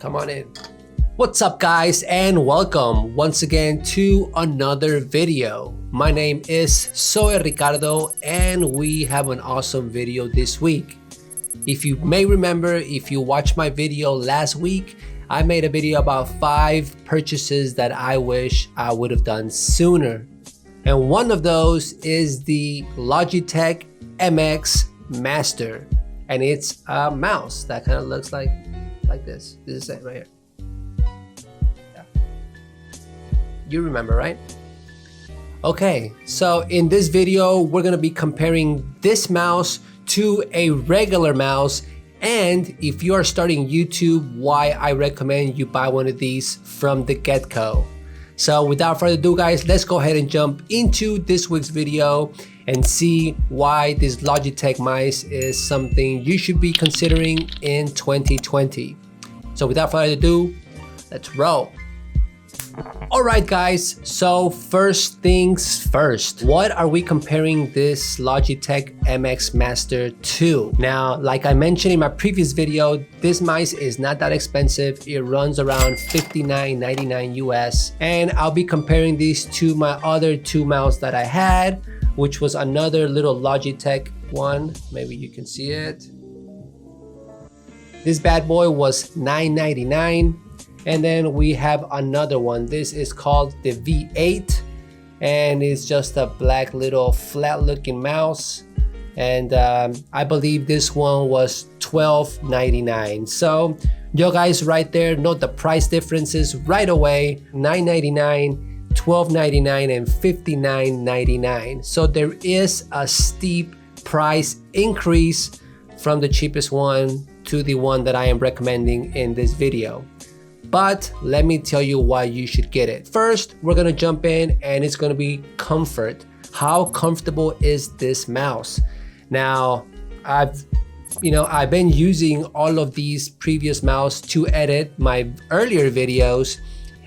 Come on in. What's up guys, and welcome once again to another video. My name is Soy Ricardo and we have an awesome video this week. If you may remember, if you watched my video last week, I made a video about 5 purchases that I wish I would have done sooner. And one of those is the Logitech MX Master. And it's a mouse that kind of looks like this. This is it right here. Yeah. You remember, right? Okay, so in this video, we're gonna be comparing this mouse to a regular mouse, and if you are starting YouTube, why I recommend you buy one of these from the get-go. So without further ado guys, let's go ahead and jump into this week's video and see why this Logitech mice is something you should be considering in 2020. So without further ado, let's roll. Alright guys, so first things first, what are we comparing this Logitech MX Master to? Now, like I mentioned in my previous video, this mice is not that expensive. It runs around $59.99 US, and I'll be comparing these to my other 2 mouse that I had, which was another little Logitech one. Maybe you can see it. This bad boy was $9.99, and then we have another one. This is called the V8, and it's just a black little flat looking mouse, and I believe this one was $12.99. So you guys right there know the price differences right away: $9.99, $12.99, and $59.99. So there is a steep price increase from the cheapest one to the one that I am recommending in this video. But let me tell you why you should get it. First, we're gonna jump in, and it's gonna be comfort. How comfortable is this mouse? Now, I've been using all of these previous mouse to edit my earlier videos,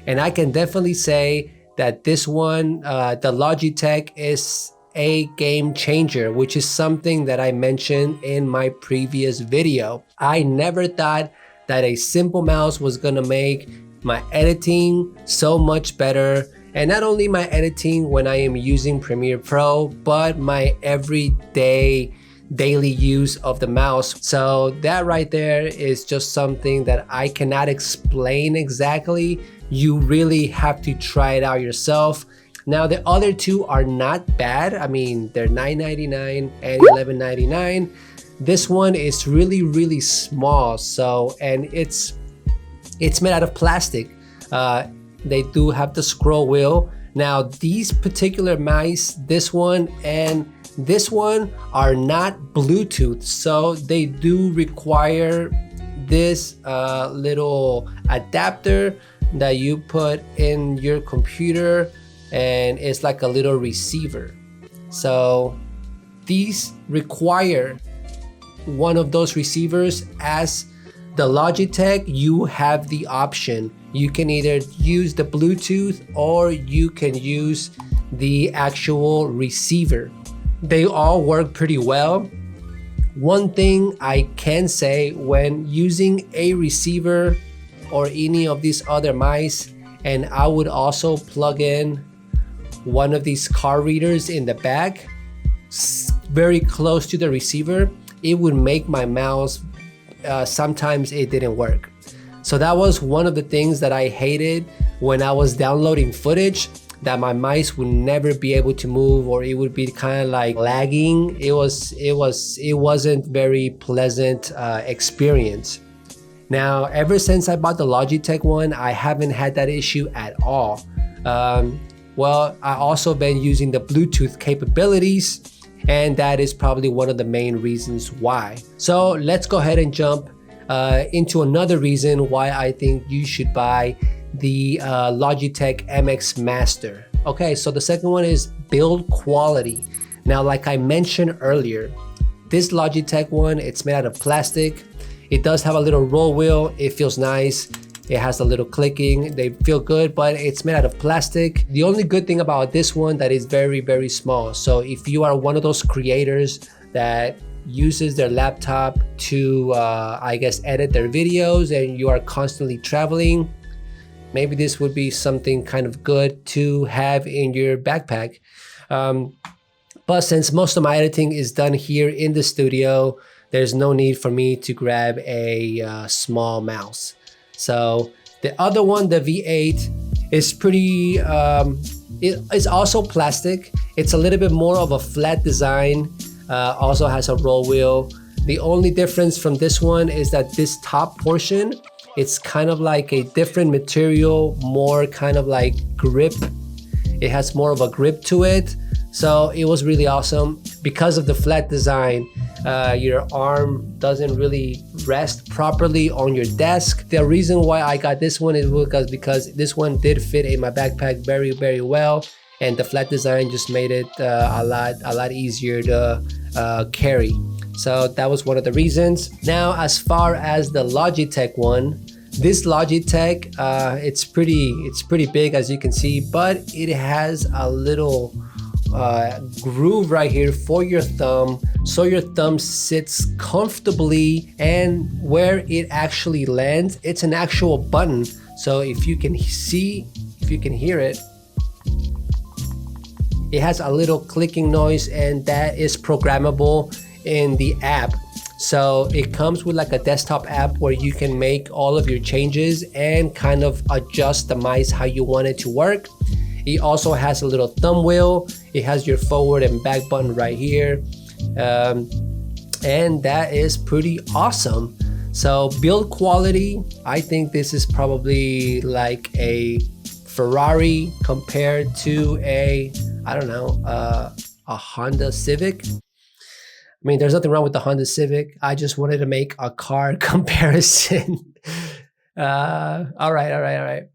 and I can definitely say that this one, the Logitech, is a game changer, which is something that I mentioned in my previous video. I never thought that a simple mouse was gonna make my editing so much better, and not only my editing when I am using Premiere Pro, but my everyday daily use of the mouse. So that right there is just something that I cannot explain exactly. You really have to try it out yourself. Now the other 2 are not bad. I mean, they're $9.99 and $11.99. This one is really small, so, and it's made out of plastic. They do have the scroll wheel. Now these particular mice, this one and this one, are not Bluetooth, so they do require this little adapter that you put in your computer, and it's like a little receiver. So these require one of those receivers. As the Logitech, you have the option. You can either use the Bluetooth or you can use the actual receiver. They all work pretty well. One thing I can say when using a receiver or any of these other mice, and I would also plug in one of these card readers in the back very close to the receiver, it would make my mouse sometimes it didn't work. So that was one of the things that I hated when I was downloading footage, that my mice would never be able to move, or it would be kind of like lagging. It wasn't very pleasant experience. Now, ever since I bought the Logitech one, I haven't had that issue at all. Well, I also been using the Bluetooth capabilities, and that is probably one of the main reasons why. So let's go ahead and jump into another reason why I think you should buy the Logitech MX Master. Okay, so the second one is build quality. Now, like I mentioned earlier, this Logitech one, it's made out of plastic. It does have a little roll wheel. It feels nice. It has a little clicking. They feel good, but it's made out of plastic. The only good thing about this one that is very, very small. So if you are one of those creators that uses their laptop to, I guess, edit their videos and you are constantly traveling, maybe this would be something kind of good to have in your backpack. But since most of my editing is done here in the studio, there's no need for me to grab a small mouse. So the other one, the V8, is pretty, it is also plastic. It's a little bit more of a flat design, also has a roll wheel. The only difference from this one is that this top portion, it's kind of like a different material, more kind of like grip. It has more of a grip to it. So it was really awesome. Because of the flat design, your arm doesn't really rest properly on your desk. The reason why I got this one is because this one did fit in my backpack very, very well. And the flat design just made it a lot easier to carry. So that was one of the reasons. Now, as far as the Logitech one, this Logitech, it's pretty big, as you can see, but it has a little groove right here for your thumb, so your thumb sits comfortably, and where it actually lands, it's an actual button. So if you can see, if you can hear it, it has a little clicking noise, and that is programmable in the app. So it comes with like a desktop app where you can make all of your changes and kind of adjust the mice how you want it to work. It also has a little thumb wheel. It has your forward and back button right here. And that is pretty awesome. So build quality, I think this is probably like a Ferrari compared to a, I don't know, a Honda Civic. I mean, there's nothing wrong with the Honda Civic. I just wanted to make a car comparison. All right.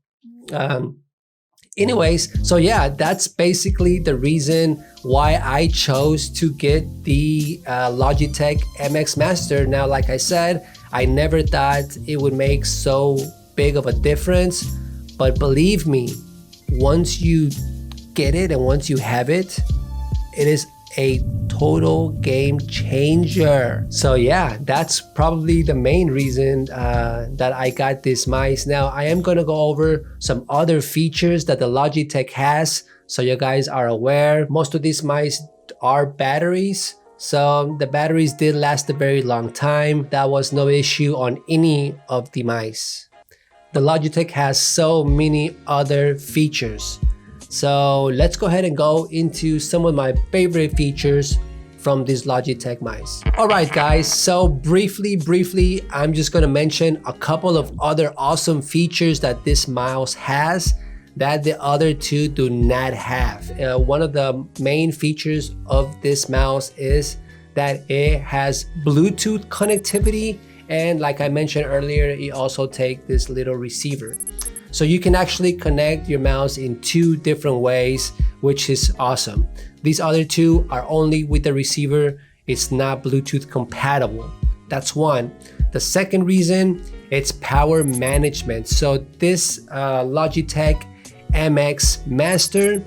Anyways, so yeah, that's basically the reason why I chose to get the Logitech MX Master. Now, like I said, I never thought it would make so big of a difference, but believe me, once you get it and once you have it, it is a total game changer. So yeah, that's probably the main reason that I got this mice. Now I am gonna go over some other features that the Logitech has, so you guys are aware. Most of these mice are batteries, so the batteries did last a very long time. That was no issue on any of the mice. The Logitech has so many other features. So let's go ahead and go into some of my favorite features from these Logitech mice. All right, guys, so briefly, I'm just gonna mention a couple of other awesome features that this mouse has that the other two do not have. One of the main features of this mouse is that it has Bluetooth connectivity, and like I mentioned earlier, it also takes this little receiver. So you can actually connect your mouse in two different ways, which is awesome. These other two are only with the receiver. It's not Bluetooth compatible. That's one. The second reason, it's power management. So this Logitech MX Master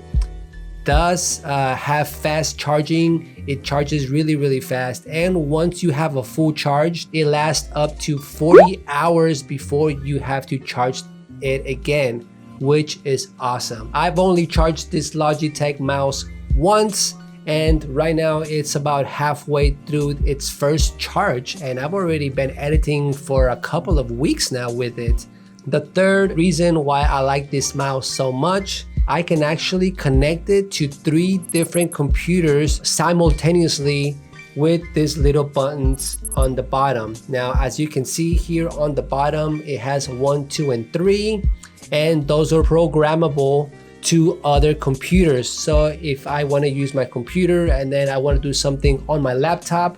does have fast charging. It charges really fast, and once you have a full charge, it lasts up to 40 hours before you have to charge it again, which is awesome. I've only charged this Logitech mouse once, and right now it's about halfway through its first charge, and I've already been editing for a couple of weeks now with it. The third reason why I like this mouse so much, I can actually connect it to 3 different computers simultaneously with these little buttons on the bottom. Now, as you can see here on the bottom, it has 1, 2, and 3, and those are programmable to other computers. So if I want to use my computer and then I want to do something on my laptop,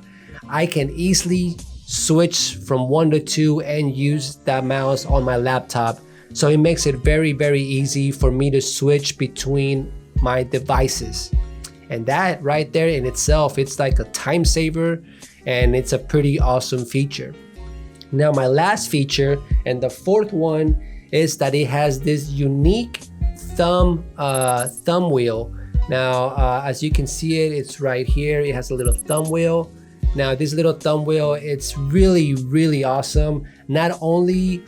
I can easily switch from one to two and use that mouse on my laptop. So it makes it very, very easy for me to switch between my devices. And that right there in itself, it's like a time saver, and it's a pretty awesome feature. Now my last feature, and the fourth one, is that it has this unique thumb wheel. Now as you can see it's right here. It has a little thumb wheel. Now this little thumb wheel, it's really, really awesome. Not only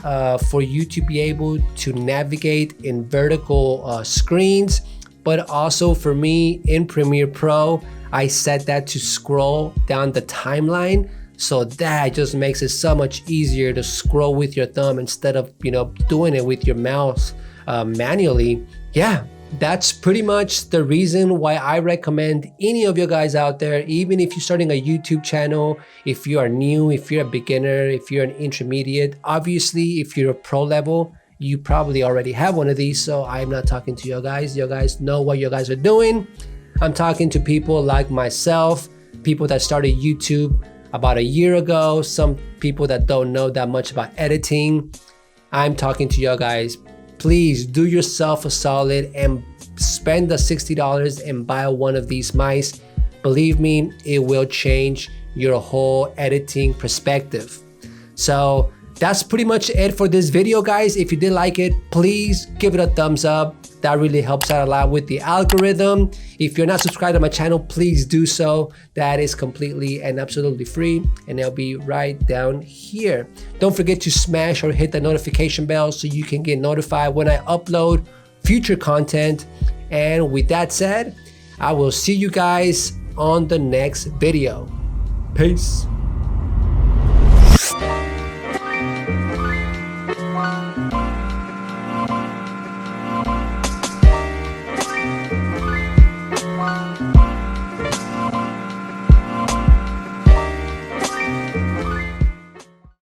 for you to be able to navigate in vertical screens, but also for me in Premiere Pro, I set that to scroll down the timeline. So that just makes it so much easier to scroll with your thumb instead of, you know, doing it with your mouse manually. Yeah, that's pretty much the reason why I recommend any of you guys out there, even if you're starting a YouTube channel, if you are new, if you're a beginner, if you're an intermediate. Obviously, if you're a pro level, you probably already have one of these, so I'm not talking to you guys. You guys know what you guys are doing. I'm talking to people like myself, people that started YouTube about a year ago, some people that don't know that much about editing. I'm talking to you guys. Please do yourself a solid and spend the $60 and buy one of these mice. Believe me, it will change your whole editing perspective. So that's pretty much it for this video, guys. If you did like it, please give it a thumbs up. That really helps out a lot with the algorithm. If you're not subscribed to my channel, please do so. That is completely and absolutely free, and it'll be right down here. Don't forget to smash or hit the notification bell so you can get notified when I upload future content. And with that said, I will see you guys on the next video. Peace.